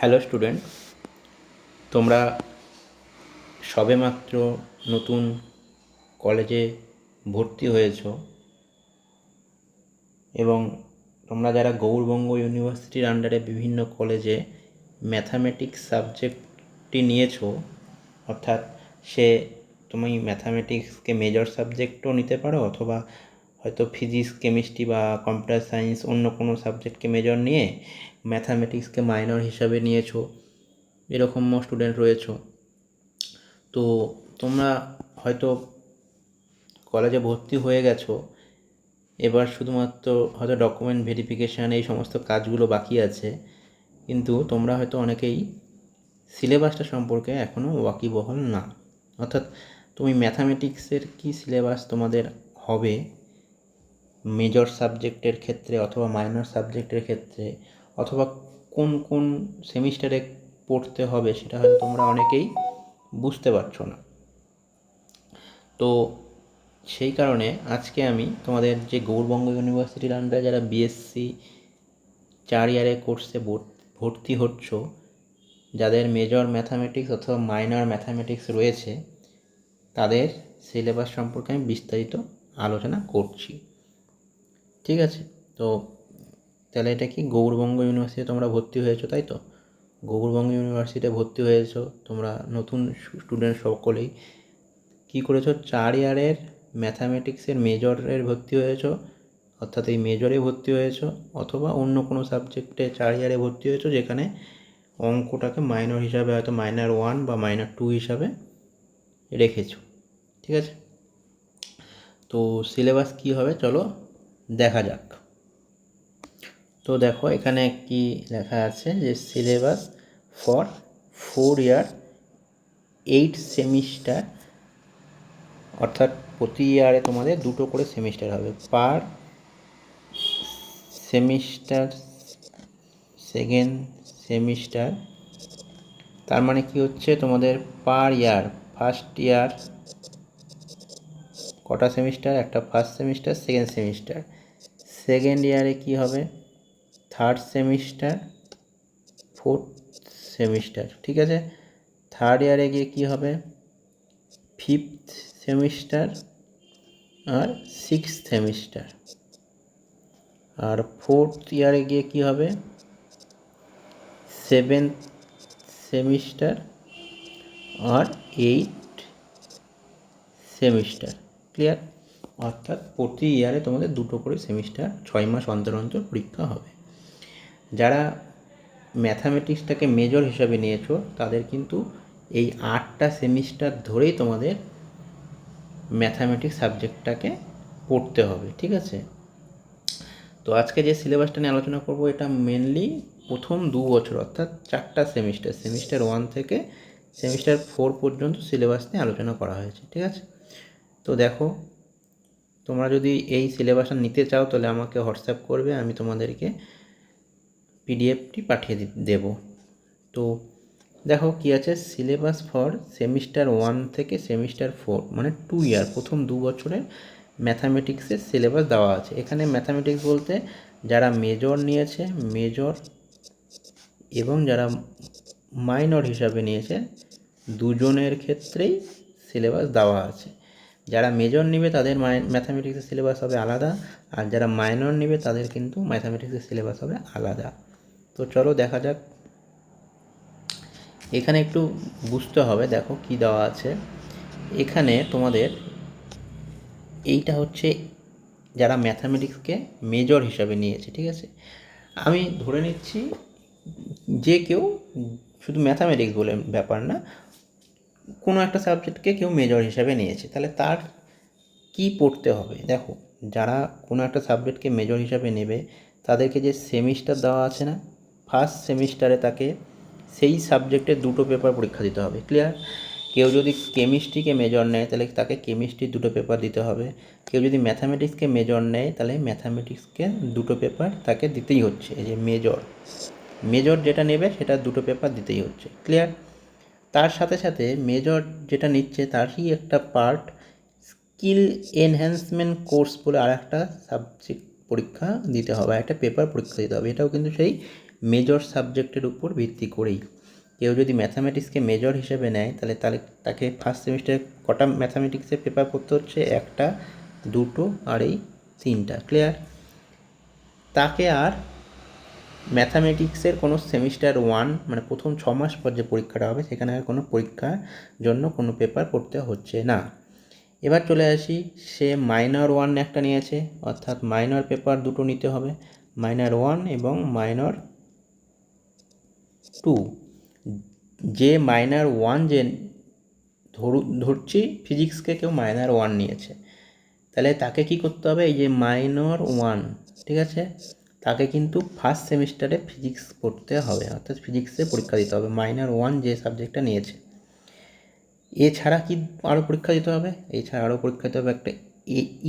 Hello student, তোমরা সবেমাত্র নতুন কলেজে ভর্তি হয়েছো এবং তোমরা যারা গৌড়বঙ্গ ইউনিভার্সিটির আন্ডারে বিভিন্ন কলেজে ম্যাথামেটিক্স সাবজেক্টটি নিয়েছো, অর্থাৎ তুমি ম্যাথামেটিক্সকে মেজর সাবজেক্টও নিতে পারো অথবা হয়তো ফিজিক্স, কেমিস্ট্রি বা কম্পিউটার সায়েন্স অন্য কোনো সাবজেক্টকে মেজর নিয়ে ম্যাথামেটিক্সকে মাইনর হিসাবে নিয়েছো, এরকম স্টুডেন্ট রয়েছো। তো তোমরা হয়তো কলেজে ভর্তি হয়ে গেছো, এবার শুধুমাত্র হয়তো ডকুমেন্ট ভেরিফিকেশান এই সমস্ত কাজগুলো বাকি আছে, কিন্তু তোমরা হয়তো অনেকেই সিলেবাসটা সম্পর্কে এখনও ওয়াকিবহাল না। অর্থাৎ তুমি ম্যাথামেটিক্সের কি সিলেবাস তোমাদের হবে মেজর সাবজেক্টের ক্ষেত্রে অথবা মাইনর সাবজেক্টের ক্ষেত্রে, অথবা কোন কোন সেমিস্টারে পড়তে হবে, সেটা হয়তো তোমরা অনেকেই বুঝতে পারছো না। তো সেই কারণে আজকে আমি তোমাদের যে গৌড়বঙ্গ ইউনিভার্সিটির আন্ডারে যারা বিএসসি 4 ইয়ারের কোর্সে ভর্তি হচ্ছ, যাদের মেজর ম্যাথামেটিক্স অথবা মাইনর ম্যাথামেটিক্স রয়েছে, তাদের সিলেবাস সম্পর্কে আমি বিস্তারিত আলোচনা করছি। ঠিক আছে? তো তাহলে এটা কি গৌড়বঙ্গ ইউনিভার্সিটিতে তোমরা ভর্তি হয়েছো, তাই তো? গৌড়বঙ্গ ইউনিভার্সিটিতে ভর্তি হয়েছো তোমরা নতুন স্টুডেন্ট সকলেই। কী করেছো? 4 ইয়ারের ম্যাথামেটিক্সের মেজরের ভর্তি হয়েছো, অর্থাৎ এই মেজরে ভর্তি হয়েছো, অথবা অন্য কোনো সাবজেক্টে 4 ইয়ারে ভর্তি হয়েছো যেখানে অঙ্কটাকে মাইনর হিসাবে হয়তো মাইনর 1 বা মাইনর 2 হিসাবে রেখেছো। ঠিক আছে? তো সিলেবাস কী হবে চলো দেখা যাক। তো দেখো এখানে কি লেখা আছে যে সিলেবাস ফর 4 ইয়ার 8 সেমিস্টার, অর্থাৎ প্রতি ইয়ারে তোমাদের 2টো করে সেমিস্টার হবে। পার সেমিস্টার সেকেন্ড সেমিস্টার, তার মানে কি হচ্ছে তোমাদের পার ইয়ার ফার্স্ট ইয়ার কটা সেমিস্টার? একটা first semester, second semester. Second ইয়ারে কি হবে? Third semester, fourth semester. ঠিক আছে? থার্ড ইয়ারে গিয়ে কি হবে? ফিফথ সেমিস্টার আর সিক্সথ সেমিস্টার। আর ফোর্থ ইয়ারে গিয়ে কি হবে? সেভেন্থ সেমিস্টার আর এইট সেমিস্টার। ক্লিয়ার? অর্থাৎ প্রতি ইয়ারে তোমাদের 2টো করে সেমিস্টার 6 মাস অন্তর অন্তর পরীক্ষা হবে। যারা ম্যাথামেটিক্সটাকে মেজর হিসাবে নিয়েছো তাদের কিন্তু এই 8টা সেমিস্টার ধরেই তোমাদের ম্যাথামেটিক্স সাবজেক্টটাকে পড়তে হবে। ঠিক আছে? তো আজকে যে সিলেবাসটা নিয়ে আলোচনা করব, এটা মেনলি প্রথম 2 বছর অর্থাৎ 4টা সেমিস্টার, সেমিস্টার 1 থেকে সেমিস্টার 4 পর্যন্ত সিলেবাস নিয়ে আলোচনা করা হয়েছে। ঠিক আছে? তো দেখো, তোমরা যদি এই সিলেবাসটা নিতে চাও তাহলে আমাকে হোয়াটসঅ্যাপ করবে, আমি তোমাদেরকে পিডিএফটি পাঠিয়ে দেব। তো দেখো কি আছে, সিলেবাস ফর সেমিস্টার 1 থেকে সেমিস্টার 4, মানে 2 ইয়ার, প্রথম 2 বছরের ম্যাথামেটিক্সের সিলেবাস দেওয়া আছে। এখানে ম্যাথামেটিক্স বলতে যারা মেজর নিয়েছে, মেজর এবং যারা মাইনর হিসাবে নিয়েছে, দুজনের ক্ষেত্রেই সিলেবাস দেওয়া আছে। যারা মেজর নেবে তাদের ম্যাথামেটিক্সের সিলেবাস হবে আলাদা, আর যারা মাইনর নেবে তাদের কিন্তু ম্যাথামেটিক্সের সিলেবাস হবে আলাদা। তো চলো দেখা যাক। এখানে একটু বুঝতে হবে, দেখো কি দেওয়া আছে এখানে তোমাদের। এইটা হচ্ছে যারা ম্যাথামেটিক্সকে মেজর হিসাবে নিয়েছে। ঠিক আছে? আমি ধরে নিচ্ছি যে কেউ, শুধু ম্যাথামেটিক্স বলে ব্যাপার না, কোনো একটা সাবজেক্টকে কেউ মেজর হিসাবে নিয়েছে, তাহলে তার কি পড়তে হবে? দেখো, যারা কোনো একটা সাবজেক্টকে মেজর হিসাবে নেবে তাদেরকে যে সেমিস্টার দেওয়া আছে না, ফার্স্ট সেমিস্টারে তাকে সেই সাবজেক্টের 2টো পেপার পরীক্ষা দিতে হবে। ক্লিয়ার? কেউ যদি কেমিস্ট্রিকে মেজর নেয় তাহলে তাকে কেমিস্ট্রির 2টো পেপার দিতে হবে। কেউ যদি ম্যাথামেটিক্সকে মেজর নেয় তাহলে ম্যাথামেটিক্সকে 2টো পেপার তাকে দিতেই হচ্ছে। এই যে মেজর যেটা নেবে সেটা 2টো পেপার দিতেই হচ্ছে। ক্লিয়ার? তার সাথে সাথে মেজর যেটা নিচ্ছে তারই একটা পার্ট স্কিল এনহ্যান্সমেন্ট কোর্স বলে আর একটা সাবজেক্ট পরীক্ষা দিতে হবে, একটা পেপার পরীক্ষা দিতে হবে। এটাও কিন্তু সেই মেজর সাবজেক্টের উপর ভিত্তি করেই। কেউ যদি ম্যাথামেটিক্সকে মেজর হিসেবে নেয় তাহলে তাকে ফার্স্ট সেমিস্টারে কটা ম্যাথামেটিক্সের পেপার পড়তে হচ্ছে, একটা, দুটো আর এই তিনটা। ক্লিয়ার? তাকে আর ম্যাথামেটিক্সের কোনো সেমিস্টার 1 মানে প্রথম 6 মাস পর যে পরীক্ষাটা হবে সেখানে আর কোনো পরীক্ষার জন্য কোনো পেপার পড়তে হচ্ছে না। এবার চলে আসি, সে মাইনর 1 একটা নিয়েছে, অর্থাৎ মাইনর পেপার দুটো নিতে হবে, মাইনর 1 এবং মাইনর 2। যে মাইনর 1 যে ধরছি ফিজিক্সকে কেউ মাইনর 1 নিয়েছে, তাহলে তাকে কি করতে হবে, এই যে মাইনর 1, ঠিক আছে, তাকে কিন্তু ফার্স্ট সেমিস্টারে ফিজিক্স পড়তে হবে, অর্থাৎ ফিজিক্সে পরীক্ষা দিতে হবে মাইনর 1 যে সাবজেক্টটা নিয়েছে। এছাড়া কি আরও পরীক্ষা দিতে হবে, এছাড়া আরও পরীক্ষা দিতে হবে একটা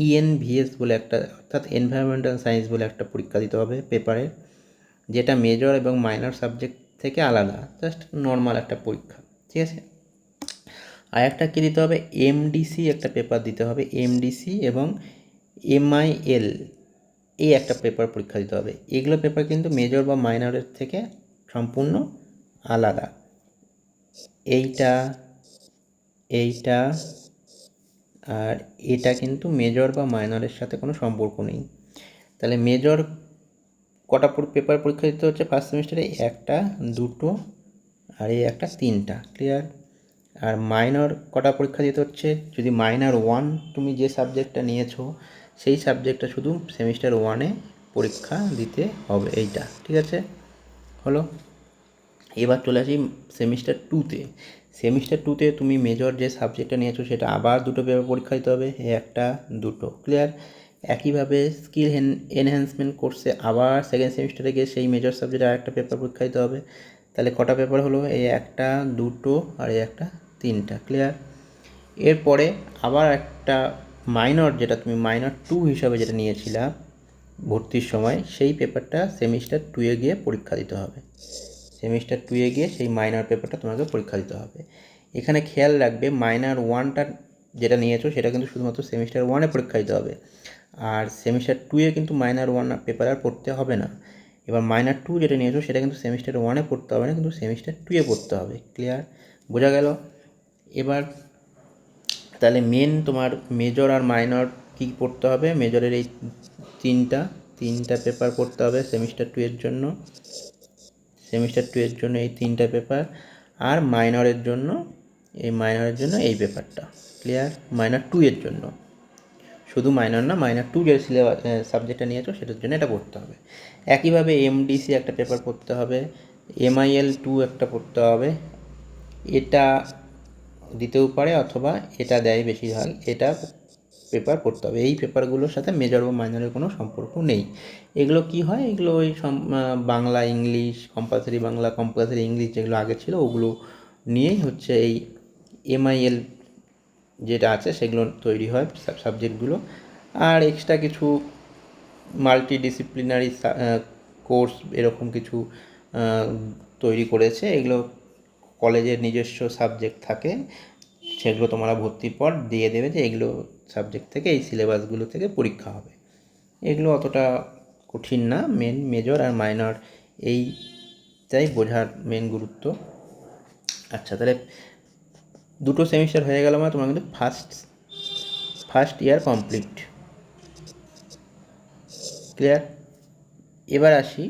ENVS বলে একটা, অর্থাৎ এনভায়রনমেন্টাল সায়েন্স বলে একটা পরীক্ষা দিতে হবে পেপারে, যেটা মেজর এবং মাইনর সাবজেক্ট থেকে আলাদা, জাস্ট নর্মাল একটা পরীক্ষা, ঠিক আছে। আর একটা কী দিতে হবে, MDC একটা পেপার দিতে হবে, MDC এবং MIL এই একটা পেপার পরীক্ষা দিতে হবে। এগুলো পেপার কিন্তু মেজর বা মাইনরের থেকে সম্পূর্ণ আলাদা। এইটা এইটা আর এটা কিন্তু মেজর বা মাইনরের সাথে কোনো সম্পর্ক নেই। তাহলে মেজর কটা পেপার পরীক্ষা দিতে হচ্ছে ফার্স্ট সেমিস্টারে, একটা, দুটো আর এই একটা, তিনটা। ক্লিয়ার? আর মাইনর কটা পরীক্ষা দিতে হচ্ছে, যদি মাইনর 1 তুমি যে সাবজেক্টটা নিয়েছো সেই সাবজেক্টটা শুধু সেমিস্টার 1-এ পরীক্ষা দিতে হবে, এইটা, ঠিক আছে, হলো। এবার চলে আসি সেমিস্টার 2-তে। সেমিস্টার 2-তে তুমি মেজর যে সাবজেক্টটা নিয়েছো সেটা আবার দুটো পেপার পরীক্ষা দিতে হবে, একটা, দুটো। ক্লিয়ার? একইভাবে স্কিল এনহ্যান্সমেন্ট কোর্সে আবার সেকেন্ড সেমিস্টারে গিয়ে সেই মেজর সাবজেক্টে আরেকটা পেপার পরীক্ষা দিতে হবে। তাহলে কটা পেপার হলো, এই একটা, দুটো আর এই একটা, তিনটা। ক্লিয়ার? এরপরে আবার একটা মাইনর, যেটা তুমি মাইনর 2 হিসাবে যেটা নিয়েছিলা ভর্তির সময়, সেই পেপারটা সেমিস্টার 2-এ গিয়ে পরীক্ষা দিতে হবে। সেমিস্টার 2-এ গিয়ে সেই মাইনর পেপারটা তোমাকে পরীক্ষা দিতে হবে। এখানে খেয়াল রাখবে, মাইনর 1টা যেটা নিয়েছো সেটা কিন্তু শুধুমাত্র সেমিস্টার 1-এ পরীক্ষা দিতে হবে, আর সেমিস্টার 2-এ কিন্তু মাইনর 1 পেপার আর পড়তে হবে না। এবার মাইনর 2 যেটা নিয়েছো সেটা কিন্তু সেমিস্টার 1-এ পড়তে হবে না, কিন্তু সেমিস্টার 2-এ পড়তে হবে। ক্লিয়ার? বোঝা গেল? এবার তাহলে মেন তোমার মেজর আর মাইনর কী পড়তে হবে, মেজরের এই তিনটা পেপার পড়তে হবে সেমিস্টার 2-এর জন্য, এই তিনটা পেপার, আর মাইনরের জন্য এই পেপারটা। ক্লিয়ার? মাইনর 2-এর জন্য, শুধু মাইনর না, মাইনর 2 যে সিলেবাস সাবজেক্টটা নিয়েছো সেটার জন্য এটা পড়তে হবে। একইভাবে MDC একটা পেপার পড়তে হবে, MIL 2 একটা পড়তে হবে, এটা দিতেও পারে অথবা এটা দেয় বেশিরভাগ, এটা পেপার পড়তে হবে। এই পেপারগুলোর সাথে মেজর বা মাইনরের কোনো সম্পর্ক নেই। এগুলো কি হয়, এগুলো ওই Bangla, English, compulsory Bangla, compulsory English যেগুলো আগে ছিল ওগুলো নিয়েই হচ্ছে এই MIL যেটা আছে সেগুলো তৈরি হয় সাবজেক্টগুলো। আর এক্সট্রা কিছু মাল্টিডিসিপ্লিনারি কোর্স এরকম কিছু তৈরি করেছে, এগুলো কলেজের নিজস্ব সাবজেক্ট থাকে, সেগুলো তোমরা ভর্তির পর দিয়ে দেবে যে এগুলো সাবজেক্ট থেকে এই সিলেবাসগুলো থেকে পরীক্ষা হবে। এগুলো অতটা কঠিন না, মেজর আর মাইনর এইটাই বোঝার মেন গুরুত্ব। আচ্ছা, তাহলে দুটো সেমিস্টার হয়ে গেল মানে তোমার কিন্তু ফার্স্ট ইয়ার কমপ্লিট। ক্লিয়ার? এবার আসি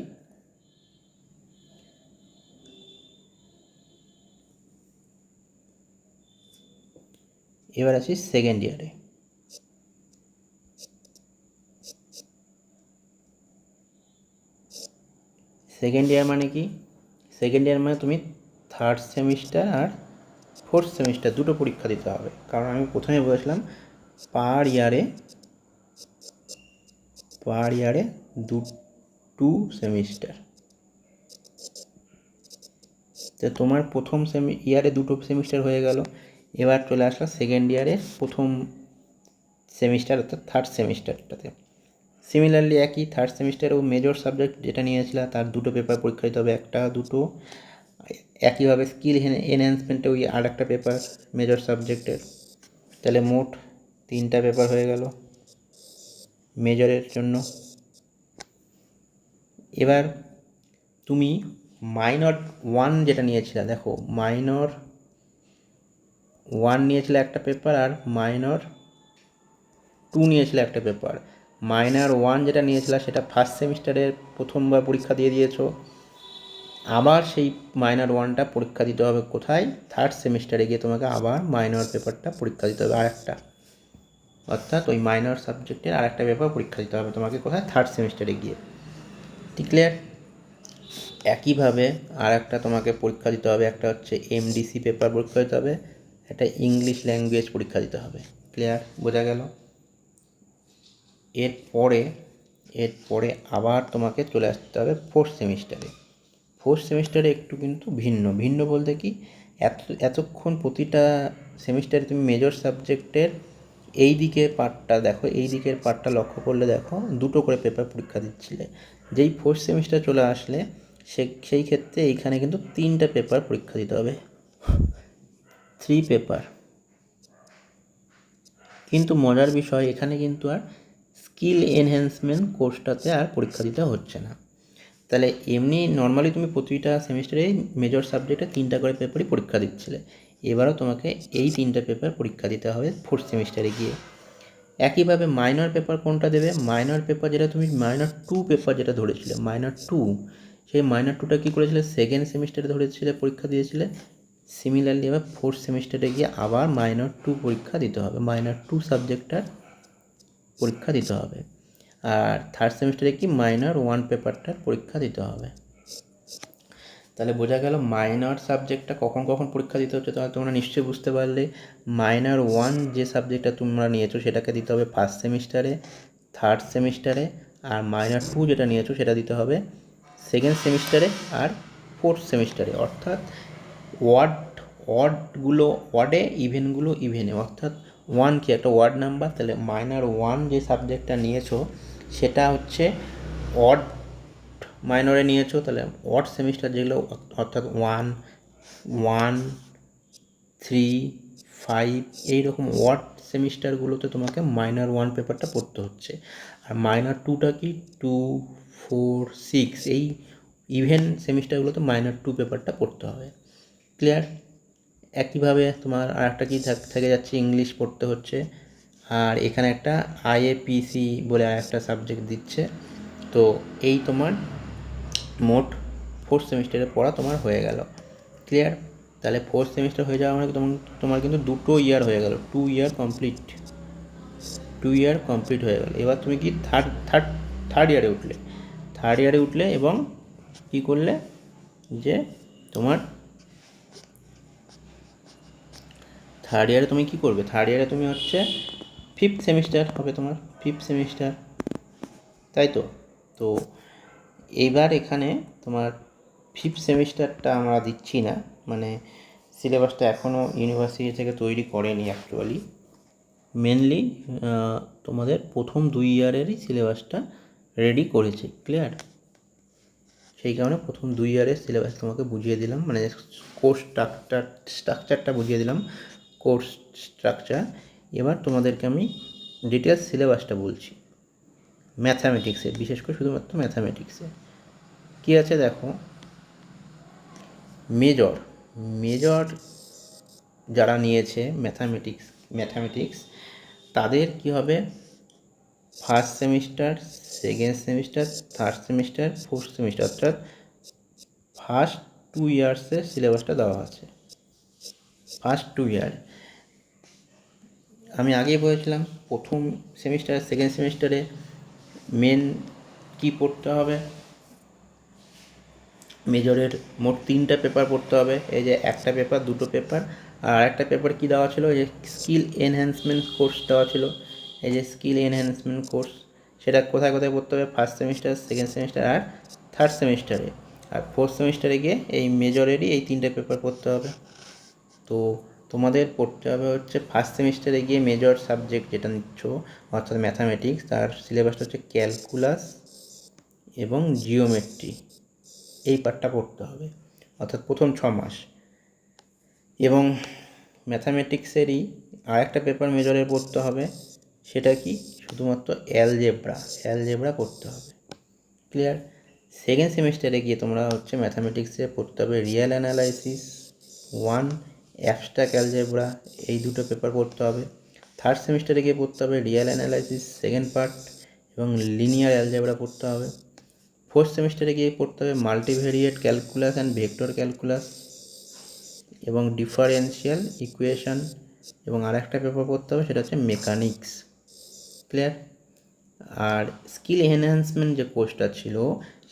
সেকেন্ড ইয়ারে। সেকেন্ড ইয়ার মানে কি, সেকেন্ড ইয়ার মানে তুমি থার্ড সেমিস্টার আর ফোর্থ সেমিস্টার দুটো পরীক্ষা দিতে হবে। কারণ আমি প্রথমে বলেছিলাম পার ইয়ারে টু সেমিস্টার। তো তোমার প্রথম ইয়ারে দুটো সেমিস্টার হয়ে গেল, এবার চলে আসলো সেকেন্ড ইয়ারের প্রথম সেমিস্টার, অর্থাৎ থার্ড সেমিস্টারটাতে। সিমিলারলি একই, থার্ড সেমিস্টারেও মেজর সাবজেক্ট যেটা নিয়েছিলাম তার দুটো পেপার পরীক্ষা দিতে হবে, একটা, দুটো। একইভাবে স্কিল এনহ্যান্সমেন্টে ওই আর একটা পেপার মেজর সাবজেক্টের। তাহলে মোট তিনটা পেপার হয়ে গেল মেজরের জন্য। এবার তুমি মাইনর 1 যেটা নিয়েছিলে, দেখো মাইনর 1 নিয়েছিলে একটা পেপার আর মাইনর 2 নিয়েছিলে একটা পেপার। মাইনর 1 যেটা নিয়েছিলে সেটা ফার্স্ট সেমিস্টারের প্রথমবার পরীক্ষা দিয়ে দিয়েছো, আবার সেই মাইনর 1টা পরীক্ষা দিতে হবে কোথায়, থার্ড সেমিস্টারে গিয়ে তোমাকে আবার মাইনর পেপারটা পরীক্ষা দিতে হবে আরেকটা, অর্থাৎ ওই মাইনর সাবজেক্টের আরেকটা পেপার পরীক্ষা দিতে হবে তোমাকে কোথায়, থার্ড সেমিস্টারে গিয়ে। ঠিক ক্লিয়ার? একইভাবে আর একটা তোমাকে পরীক্ষা দিতে হবে, একটা হচ্ছে এমডিসি পেপার পরীক্ষা দিতে হবে, একটা ইংলিশ ল্যাঙ্গুয়েজ পরীক্ষা দিতে হবে। ক্লিয়ার? বোঝা গেল? এরপরে আবার তোমাকে চলে আসতে হবে ফোর্থ সেমিস্টারে। ফোর্থ সেমিস্টারে একটু কিন্তু ভিন্ন বলতে কি, এতক্ষণ প্রতিটা সেমিস্টারে তুমি মেজর সাবজেক্টের এই দিকের পার্টটা দেখো, এই দিকের পার্টটা লক্ষ্য করলে দেখো দুটো করে পেপার পরীক্ষা দিচ্ছিলে। যেই ফোর্থ সেমিস্টার চলে আসলে সেই ক্ষেত্রে এইখানে কিন্তু 3টা পেপার পরীক্ষা দিতে হবে, 3 পেপার। কিন্তু মজার বিষয় এখানে কিন্তু আর স্কিল এনহ্যান্সমেন্ট কোর্সটাতে আর পরীক্ষা দিতে হচ্ছে না। তাহলে এমনি নর্মালি তুমি প্রতিটা সেমিস্টারে মেজর সাবজেক্টে 3টা করে পেপারই পরীক্ষা দিচ্ছিলে, এবারও তোমাকে এই 3টা পেপার পরীক্ষা দিতে হবে ফোর্থ সেমিস্টারে গিয়ে। একইভাবে মাইনর পেপার কোনটা দেবে, মাইনর পেপার যেটা তুমি মাইনর 2 পেপার যেটা ধরেছিলে, মাইনর 2, সেই মাইনর 2টা কী করেছিলে, সেকেন্ড সেমিস্টারে ধরেছিলে, পরীক্ষা দিয়েছিলে। সিমিলারলি এবার ফোর্থ সেমিস্টারে গিয়ে আবার মাইনর 2 পরীক্ষা দিতে হবে, মাইনর 2 সাবজেক্টটার পরীক্ষা দিতে হবে। আর থার্ড সেমিস্টারে কি মাইনর 1 পেপারটার পরীক্ষা দিতে হবে। তাহলে বোঝা গেল মাইনর সাবজেক্টটা কখন কখন পরীক্ষা দিতে হচ্ছে। তাহলে তোমরা নিশ্চয়ই বুঝতে পারলে মাইনর 1 যে সাবজেক্টটা তোমরা নিয়েছো সেটাকে দিতে হবে ফার্স্ট সেমিস্টারে, থার্ড সেমিস্টারে, আর মাইনর 2 যেটা নিয়েছো সেটা দিতে হবে সেকেন্ড সেমিস্টারে আর ফোর্থ সেমিস্টারে। অর্থাৎ ওয়ার্ডে, ইভেনগুলো ইভেনে, অর্থাৎ 1 কি একটা ওয়ার্ড নাম্বার, তাহলে মাইনর 1 যে সাবজেক্টটা নিয়েছো সেটা হচ্ছে অড মাইনরে নিয়েছো, তাহলে অড সেমিস্টার যেগুলো অর্থাৎ 1, 1, 3, 5 এইরকম ওয়ার্ড সেমিস্টারগুলোতে তোমাকে মাইনর 1 পেপারটা পড়তে হচ্ছে। আর মাইনর 2টা কি 2, 4, 6 এই ইভেন সেমিস্টারগুলোতে মাইনর 2 পেপারটা পড়তে হবে। ক্লিয়ার? একইভাবে তোমার আর একটা কি থেকে যাচ্ছে, ইংলিশ পড়তে হচ্ছে। আর এখানে একটা আইএপিসি বলে আর একটা সাবজেক্ট দিচ্ছে। তো এই তোমার মোট ফোর্থ সেমিস্টারে পড়া তোমার হয়ে গেল। ক্লিয়ার? তাহলে ফোর্থ সেমিস্টার হয়ে যাওয়া মানে তোমার কিন্তু 2 ইয়ার হয়ে গেল, 2 ইয়ার কমপ্লিট হয়ে গেল। এবার তুমি কি থার্ড ইয়ারে উঠলে এবং কি করলে যে তোমার থার্ড ইয়ারে তুমি কি করবে, থার্ড ইয়ারে তুমি হচ্ছে ফিফথ সেমিস্টার হবে তোমার, ফিফথ সেমিস্টার, তাই তো? তো এইবার এখানে তোমার ফিফথ সেমিস্টারটা আমরা দিচ্ছি না, মানে সিলেবাসটা এখনও ইউনিভার্সিটি থেকে তৈরি করেনি অ্যাকচুয়ালি। মেনলি তোমাদের প্রথম 2 ইয়ারেরই সিলেবাসটা রেডি করেছে। ক্লিয়ার? সেই কারণে প্রথম 2 ইয়ারের সিলেবাস তোমাকে বুঝিয়ে দিলাম, মানে কোর্স স্ট্রাকচারটা বুঝিয়ে দিলাম, কোর্স স্ট্রাকচার। এবার তোমাদেরকে আমি ডিটেলস সিলেবাসটা বলছি ম্যাথামেটিক্সের, বিশেষ করে শুধুমাত্র ম্যাথামেটিক্সে কী আছে দেখো। মেজর যারা নিয়েছে ম্যাথামেটিক্স তাদের কি হবে, first semester, second semester, third semester, fourth semester, অর্থাৎ ফার্স্ট 2 ইয়ার্সের সিলেবাসটা দেওয়া আছে। ফার্স্ট 2 ইয়ার আমি আগেই বলেছিলাম, প্রথম সেমিস্টার, সেকেন্ড সেমিস্টারে মেন কি পড়তে হবে, মেজরের মোট 3টা পেপার পড়তে হবে। এই যে একটা পেপার, দুটো পেপার, আর একটা পেপার কি দেওয়া ছিল, এই যে স্কিল এনহ্যান্সমেন্ট কোর্স দেওয়া ছিল, এই যে স্কিল এনহ্যান্সমেন্ট কোর্স, সেটা কোথায় কোথায় পড়তে হবে, ফার্স্ট সেমিস্টার, সেকেন্ড সেমিস্টার আর থার্ড সেমিস্টারে। আর ফোর্থ সেমিস্টারে গিয়ে এই মেজরেরই এই 3টে পেপার পড়তে হবে। তো তোমাদের পড়তে হবে হচ্ছে ফার্স্ট সেমিস্টারে গিয়ে মেজর সাবজেক্ট যেটা নিচ্ছ অর্থাৎ ম্যাথামেটিক্স, তার সিলেবাসটা হচ্ছে ক্যালকুলাস এবং জিওমেট্রি, এই পার্টটা পড়তে হবে অর্থাৎ প্রথম 6 মাস। এবং ম্যাথামেটিক্সেরই আরেকটা পেপার মেজরে পড়তে হবে, সেটা কি শুধুমাত্র অ্যালজেব্রা পড়তে হবে। ক্লিয়ার? সেকেন্ড সেমিস্টারে গিয়ে তোমরা হচ্ছে ম্যাথামেটিক্সে পড়তে হবে রিয়েল অ্যানালাইসিস 1, অ্যাবস্ট্রাক্ট অ্যালজেব্রা, এই দুটো পেপার পড়তে হবে। থার্ড সেমিস্টারে গিয়ে পড়তে হবে রিয়েল অ্যানালাইসিস সেকেন্ড পার্ট এবং লিনিয়ার অ্যালজেব্রা পড়তে হবে। ফোর্থ সেমিস্টারে গিয়ে পড়তে হবে multivariate calculus and vector calculus এবং ডিফারেন্সিয়াল ইকুয়েশন, এবং আর একটা পেপার পড়তে হবে সেটা হচ্ছে মেকানিক্স। ক্লিয়ার? আর স্কিল এনহ্যান্সমেন্ট যে কোর্সটা ছিল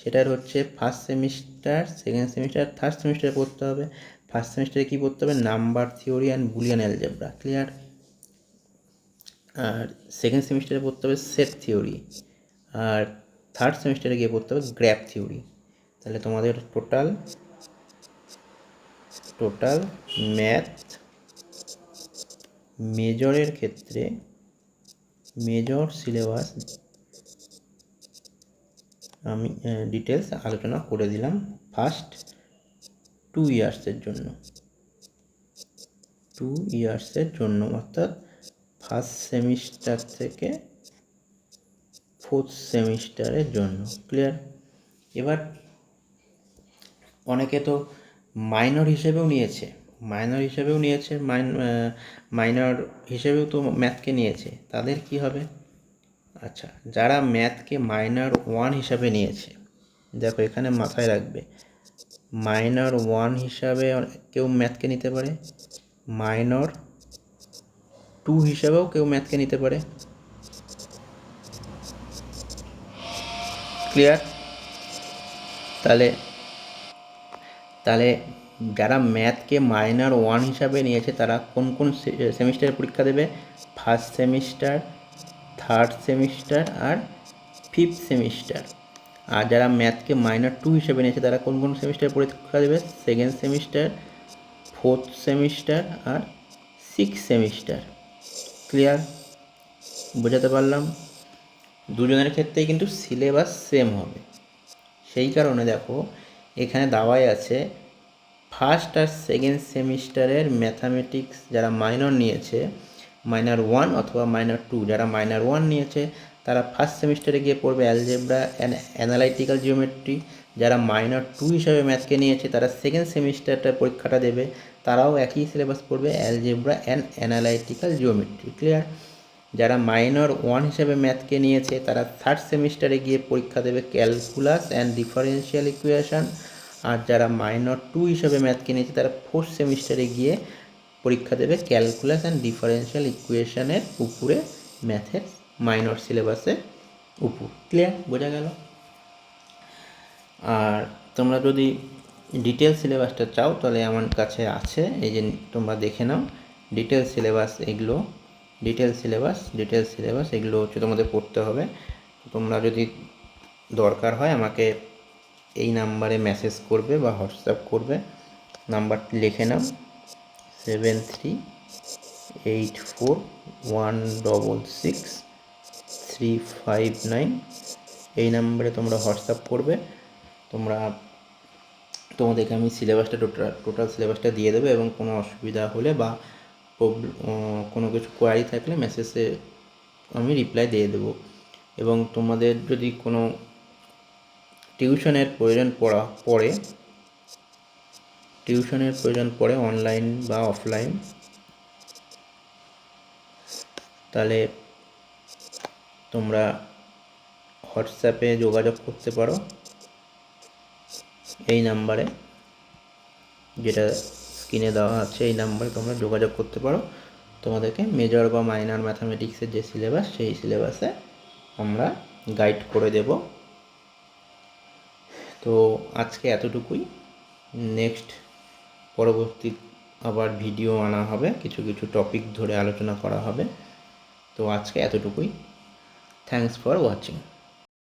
সেটার হচ্ছে first semester, second semester, third সেমিস্টারে পড়তে হবে। ফার্স্ট সেমিস্টারে কী পড়তে হবে? Number theory and Boolean algebra. Clear? আর সেকেন্ড সেমিস্টারে পড়তে হবে সেট থিওরি, আর থার্ড সেমিস্টারে গিয়ে পড়তে হবে গ্র্যাফ থিওরি। তাহলে তোমাদের টোটাল ম্যাথ মেজরের ক্ষেত্রে মেজর সিলেবাস আমি ডিটেলস আলোচনা করে দিলাম ফার্স্ট 2 ইয়ার্সের জন্য, অর্থাৎ ফার্স্ট সেমিস্টার থেকে ফোর্থ সেমিস্টারের জন্য। ক্লিয়ার? এবার অনেকে তো মাইনর হিসেবেও নিয়েছে, মাইনর হিসেবেও তো ম্যাথকে নিয়েছে, তাদের কি হবে? আচ্ছা, যারা ম্যাথকে মাইনর 1 হিসাবে নিয়েছে, দেখো এখানে মাথায় রাখবে, মাইনর 1 হিসাবে কেউ ম্যাথকে নিতে পারে, মাইনর 2 হিসাবেও কেউ ম্যাথকে নিতে পারে। ক্লিয়ার? তাহলে যারা ম্যাথকে মাইনর 1 হিসাবে নিয়েছে তারা কোন কোন সেমিস্টারে পরীক্ষা দেবে? ফার্স্ট সেমিস্টার, থার্ড সেমিস্টার আর ফিফথ সেমিস্টার। আর যারা ম্যাথকে মাইনর 2 হিসেবে নিয়েছে তারা কোন কোন সেমিস্টারে পরীক্ষা দেবে? সেকেন্ড সেমিস্টার, ফোর্থ সেমিস্টার আর সিক্স সেমিস্টার। ক্লিয়ার? বোঝাতে পারলাম? দুজনের ক্ষেত্রেই কিন্তু সিলেবাস সেম হবে। সেই কারণে দেখো এখানে দেওয়াই আছে ফার্স্ট আর সেকেন্ড সেমিস্টারের ম্যাথামেটিক্স যারা মাইনর নিয়েছে, মাইনর 1 অথবা মাইনর 2, যারা মাইনর 1 নিয়েছে তারা ফার্স্ট সেমিস্টারে গিয়ে পড়বে অ্যালজেব্রা অ্যান্ড অ্যানালাইটিক্যাল জিওমেট্রি। যারা মাইনর 2 হিসাবে ম্যাথকে নিয়েছে তারা সেকেন্ড সেমিস্টারটা পরীক্ষাটা দেবে, তারাও একই সিলেবাস পড়বে algebra and analytical geometry. Clear? যারা মাইনর 1 হিসেবে ম্যাথকে নিয়েছে তারা থার্ড সেমিস্টারে গিয়ে পরীক্ষা দেবে ক্যালকুলাস অ্যান্ড ডিফারেন্সিয়াল ইকুয়েশন, আর যারা মাইনর 2 হিসেবে ম্যাথকে নিয়েছে তারা ফোর্থ সেমিস্টারে গিয়ে পরীক্ষা দেবে ক্যালকুলাস অ্যান্ড ডিফারেন্সিয়াল ইকুয়েশনের উপরে ম্যাথের মাইনর সিলেবাসের উপর। ক্লিয়ার? বোঝা গেল? আর তোমরা যদি ডিটেল সিলেবাসটা চাও তাহলে আমার কাছে আছে, এই যে তোমরা দেখে নাও ডিটেল সিলেবাস। এগুলো ডিটেল সিলেবাস এগুলো হচ্ছে তোমাদের পড়তে হবে। তোমরা যদি দরকার হয় আমাকে এই নাম্বারে মেসেজ করবে বা হোয়াটসঅ্যাপ করবে। নাম্বারটি লিখে নাও 7384166359। এই নাম্বারে তোমরা হোয়াটসঅ্যাপ করবে। তোমাদেরকে আমি সিলেবাসটা টোটাল সিলেবাসটা দিয়ে দেবো, এবং কোনো অসুবিধা হলে বা কোনো কিছু কোয়ারি থাকলে মেসেজে আমি রিপ্লাই দিয়ে দেবো। এবং তোমাদের যদি কোনো টিউশনের প্রয়োজন পড়ে অনলাইন বা অফলাইন, তাহলে তোমরা হোয়াটসঅ্যাপে যোগাযোগ করতে পারো এই নাম্বারে, যেটা স্ক্রিনে দেওয়া আছে। এই নাম্বারে তোমরা যোগাযোগ করতে পারো। তোমাদেরকে মেজর বা মাইনর ম্যাথামেটিক্সের যে সিলেবাস, সেই সিলেবাসে আমরা গাইড করে দেব। তো আজকে এতটুকুই। নেক্সট পরবর্তী আবার ভিডিও আনা হবে, কিছু টপিক ধরে আলোচনা করা হবে। তো আজকে এতটুকুই। Thanks for watching.